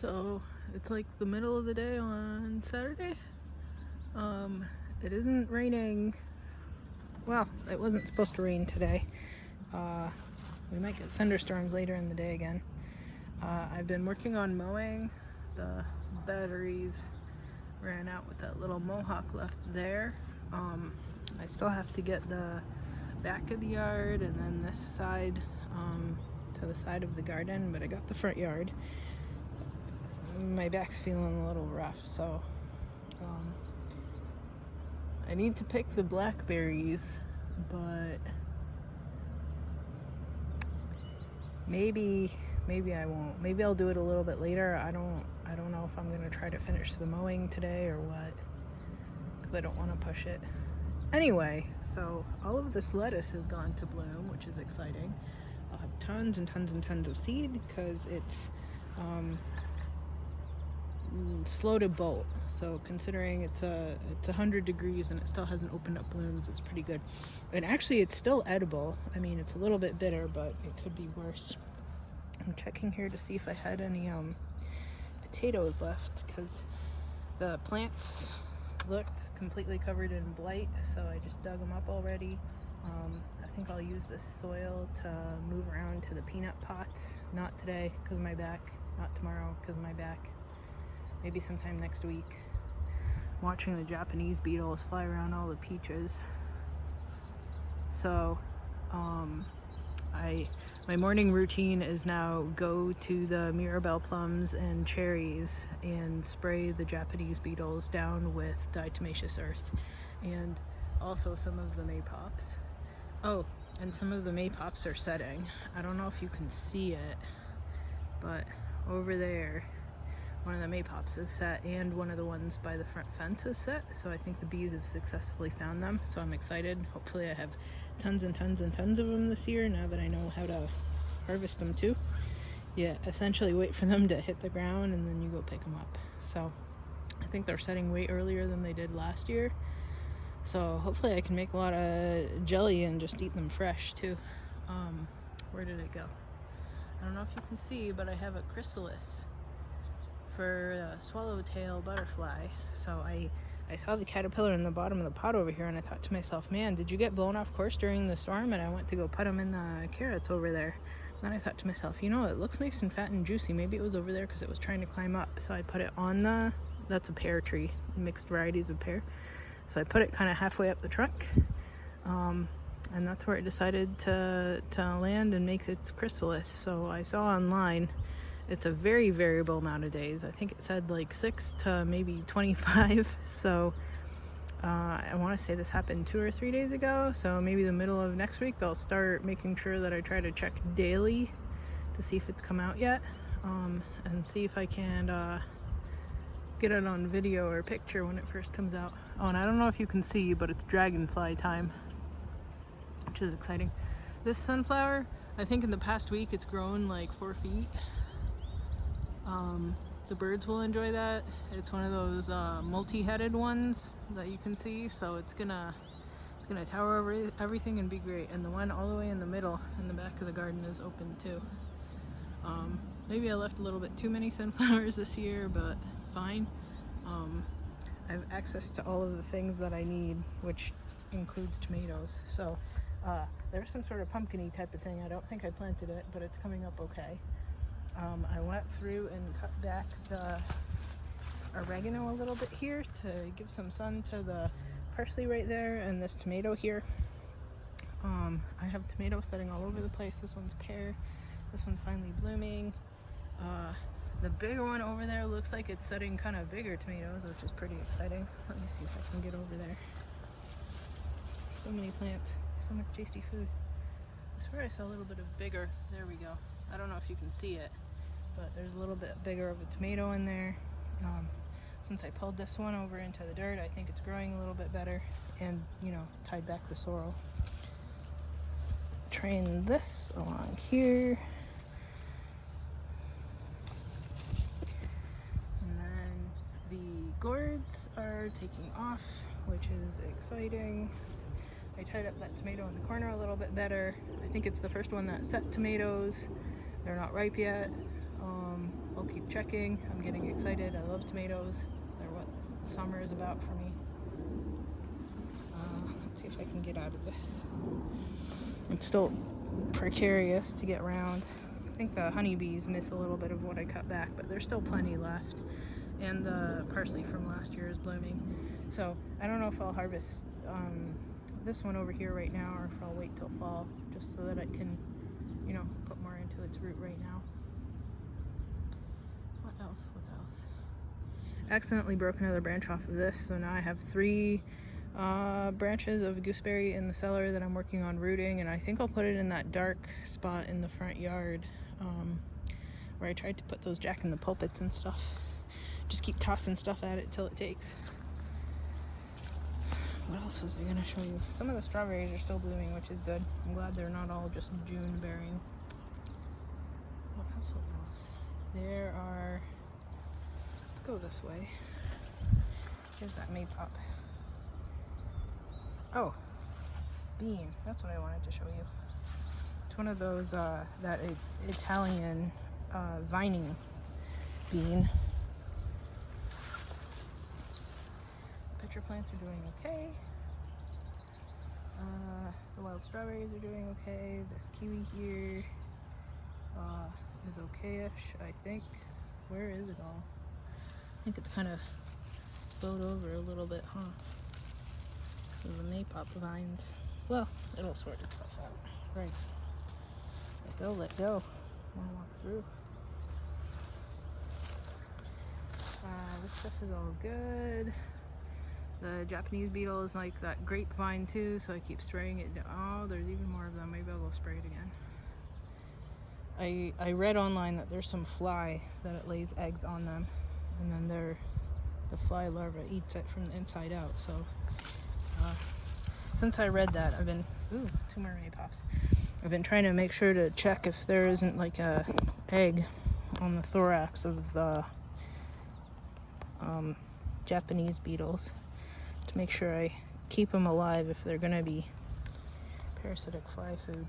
So it's like the middle of the day on Saturday. It isn't raining. Well, it wasn't supposed to rain today. We might get thunderstorms later in the day again. I've been working on mowing. The batteries ran out with that little mohawk left there. I still have to get the back of the yard and then this side to the side of the garden, but I got the front yard. My back's feeling a little rough, so I need to pick the blackberries, but maybe I won't. Maybe I'll do it a little bit later. I don't know if I'm gonna try to finish the mowing today or what, because I don't want to push it. Anyway, so all of this lettuce has gone to bloom, which is exciting. I'll have tons and tons and tons of seed because it's slow to bolt. So considering it's 100 degrees and it still hasn't opened up blooms, it's pretty good. And actually it's still edible. I mean, it's a little bit bitter, but it could be worse. I'm checking here to see if I had any potatoes left, because the plants looked completely covered in blight, so I just dug them up already. I think I'll use this soil to move around to the peanut pots. Not today because of my back, not tomorrow because of my back. Maybe sometime next week. I'm watching the Japanese beetles fly around all the peaches. So my morning routine is now go to the Mirabelle plums and cherries and spray the Japanese beetles down with diatomaceous earth, and also some of the maypops. Oh, and some of the maypops are setting. I don't know if you can see it, but over there one of the maypops is set, and one of the ones by the front fence is set, so I think the bees have successfully found them, so I'm excited. Hopefully I have tons and tons and tons of them this year, now that I know how to harvest them too. Yeah, essentially wait for them to hit the ground and then you go pick them up. So I think they're setting way earlier than they did last year, so hopefully I can make a lot of jelly and just eat them fresh too. Where did it go? I don't know if you can see, but I have a chrysalis for a swallowtail butterfly. So I saw the caterpillar in the bottom of the pot over here, and I thought to myself, man, did you get blown off course during the storm? And I went to go put them in the carrots over there. Then I thought to myself, you know, it looks nice and fat and juicy. Maybe it was over there because it was trying to climb up. So I put it on that's a pear tree, mixed varieties of pear. So I put it kind of halfway up the trunk, and that's where it decided to land and make its chrysalis. So I saw online it's a very variable amount of days. I think it said like 6 to maybe 25. So I want to say this happened 2 or 3 days ago. So maybe the middle of next week they'll start making sure that I try to check daily to see if it's come out yet, and see if I can get it on video or picture when it first comes out. Oh, and I don't know if you can see, but it's dragonfly time, which is exciting. This sunflower, I think in the past week it's grown like 4 feet. The birds will enjoy that. It's one of those multi-headed ones that you can see, so it's gonna tower over everything and be great. And the one all the way in the middle in the back of the garden is open too. Maybe I left a little bit too many sunflowers this year, but fine. I have access to all of the things that I need, which includes tomatoes. So there's some sort of pumpkin-y type of thing. I don't think I planted it, but it's coming up okay. I went through and cut back the oregano a little bit here to give some sun to the parsley right there, and this tomato here. I have tomatoes setting all over the place. This one's pear. This one's finally blooming. The bigger one over there looks like it's setting kind of bigger tomatoes, which is pretty exciting. Let me see if I can get over there. So many plants, so much tasty food. I swear I saw a little bit of bigger. There we go. I don't know if you can see it, but there's a little bit bigger of a tomato in there. Since I pulled this one over into the dirt, I think it's growing a little bit better, and, you know, tied back the sorrel. Train this along here. And then the gourds are taking off, which is exciting. I tied up that tomato in the corner a little bit better. I think it's the first one that set tomatoes. They're not ripe yet. I'll keep checking. I'm getting excited. I love tomatoes. They're what summer is about for me. Let's see if I can get out of this. It's still precarious to get around. I think the honeybees miss a little bit of what I cut back, but there's still plenty left. And the parsley from last year is blooming. So I don't know if I'll harvest this one over here right now, or if I'll wait till fall, just so that I can, you know, put more into its root right now. What else? Accidentally broke another branch off of this, so now I have 3 branches of gooseberry in the cellar that I'm working on rooting, and I think I'll put it in that dark spot in the front yard where I tried to put those jack-in-the-pulpits and stuff. Just keep tossing stuff at it till it takes. What else was I going to show you? Some of the strawberries are still blooming, which is good. I'm glad they're not all just June bearing. What else? There are... Let's go this way. Here's that maypop. Oh, bean. That's what I wanted to show you. It's one of those, that Italian vining bean. Pitcher plants are doing okay. The wild strawberries are doing okay. This kiwi here is okay-ish, I think. Where is it all? I think it's kind of blowed over a little bit, huh? Because of the maypop vines. Well, it'll sort itself out. Right. Let go. I want to walk through. This stuff is all good. The Japanese beetle is like that grapevine too, so I keep spraying it. Oh, there's even more of them. Maybe I'll go spray it again. I read online that there's some fly that it lays eggs on them, and then the fly larva eats it from the inside out. So since I read that, I've been 2 more maypops. I've been trying to make sure to check if there isn't like a egg on the thorax of the Japanese beetles, to make sure I keep them alive if they're gonna be parasitic fly food.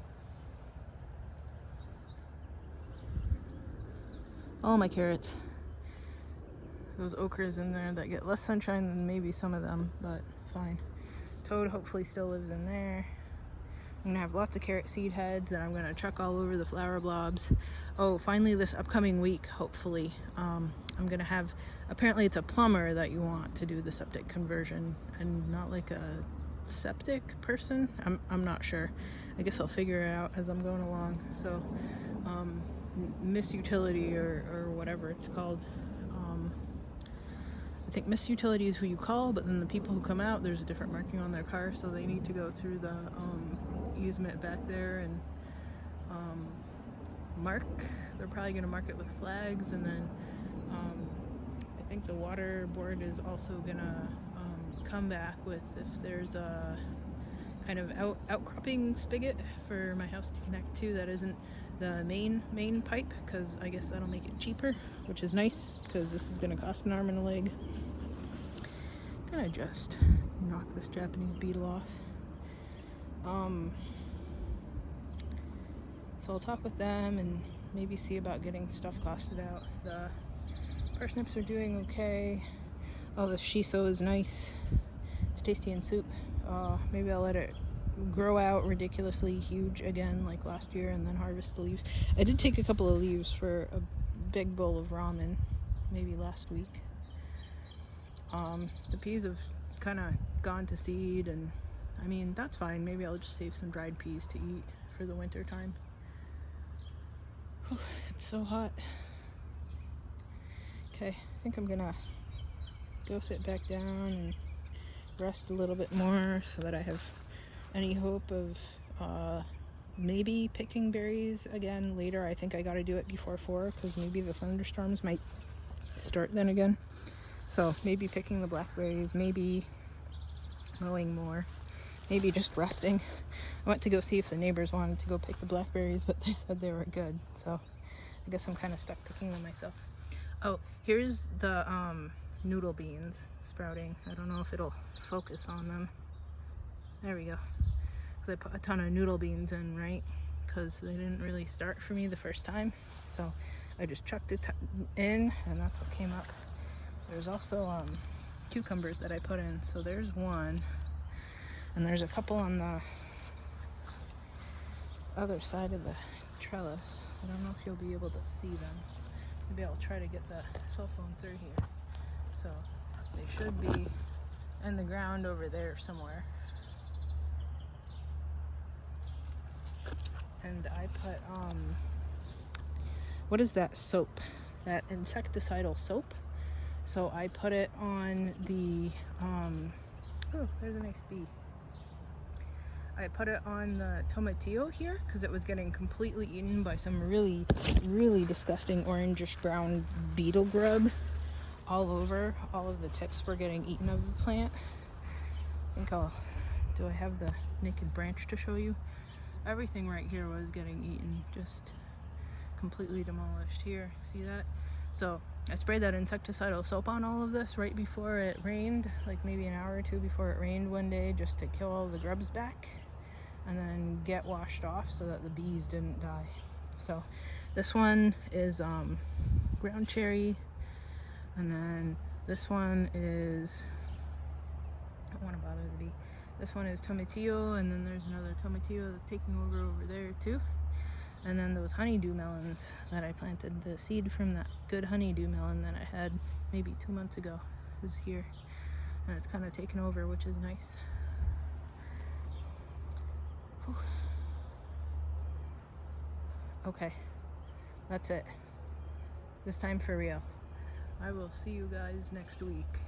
All my carrots. Those okras in there that get less sunshine than maybe some of them, but fine. Toad hopefully still lives in there. I'm gonna have lots of carrot seed heads, and I'm gonna chuck all over the flower blobs. Oh, finally this upcoming week, hopefully, I'm gonna have, apparently it's a plumber that you want to do the septic conversion, and not like a septic person. I'm not sure. I guess I'll figure it out as I'm going along. So Miss Utility or whatever it's called. I think Miss Utility is who you call, but then the people who come out, there's a different marking on their car, so they need to go through the easement back there and mark. They're probably going to mark it with flags, and then I think the water board is also going to come back with if there's a kind of outcropping spigot for my house to connect to that isn't the main pipe, because I guess that'll make it cheaper, which is nice because this is going to cost an arm and a leg. I'm gonna just knock this Japanese beetle off. So I'll talk with them and maybe see about getting stuff costed out. The parsnips are doing okay. Oh, the shiso is nice. It's tasty in soup. Maybe I'll let it grow out ridiculously huge again like last year and then harvest the leaves. I did take a couple of leaves for a big bowl of ramen maybe last week. The peas have kind of gone to seed, and I mean, that's fine. Maybe I'll just save some dried peas to eat for the winter time. Whew, it's so hot. Okay, I think I'm gonna go sit back down and rest a little bit more so that I have any hope of maybe picking berries again later. I think I gotta do it before 4 because maybe the thunderstorms might start then again. So maybe picking the blackberries, maybe mowing more, maybe just resting. I went to go see if the neighbors wanted to go pick the blackberries, but they said they were good. So I guess I'm kind of stuck picking them myself. Oh, here's the noodle beans sprouting. I don't know if it'll focus on them. There we go. So I put a ton of noodle beans in, right? Because they didn't really start for me the first time. So I just chucked it in, and that's what came up. There's also cucumbers that I put in, so there's one, and there's a couple on the other side of the trellis. I don't know if you'll be able to see them. Maybe I'll try to get the cell phone through here. So they should be in the ground over there somewhere. And I put what is that soap? That insecticidal soap. So I put it on the oh, there's a nice bee. I put it on the tomatillo here because it was getting completely eaten by some really disgusting orangish brown beetle grub all over. All of the tips were getting eaten of the plant. I think do I have the naked branch to show you? Everything right here was getting eaten, just completely demolished. Here, see that? So I sprayed that insecticidal soap on all of this right before it rained, like maybe an hour or two before it rained one day, just to kill all the grubs back and then get washed off so that the bees didn't die. So this one is ground cherry, and then this one is, I don't want to bother the bee. This one is tomatillo, and then there's another tomatillo that's taking over there too. And then those honeydew melons that I planted, the seed from that good honeydew melon that I had maybe 2 months ago is here. And it's kind of taken over, which is nice. Whew. Okay, that's it. This time for real. I will see you guys next week.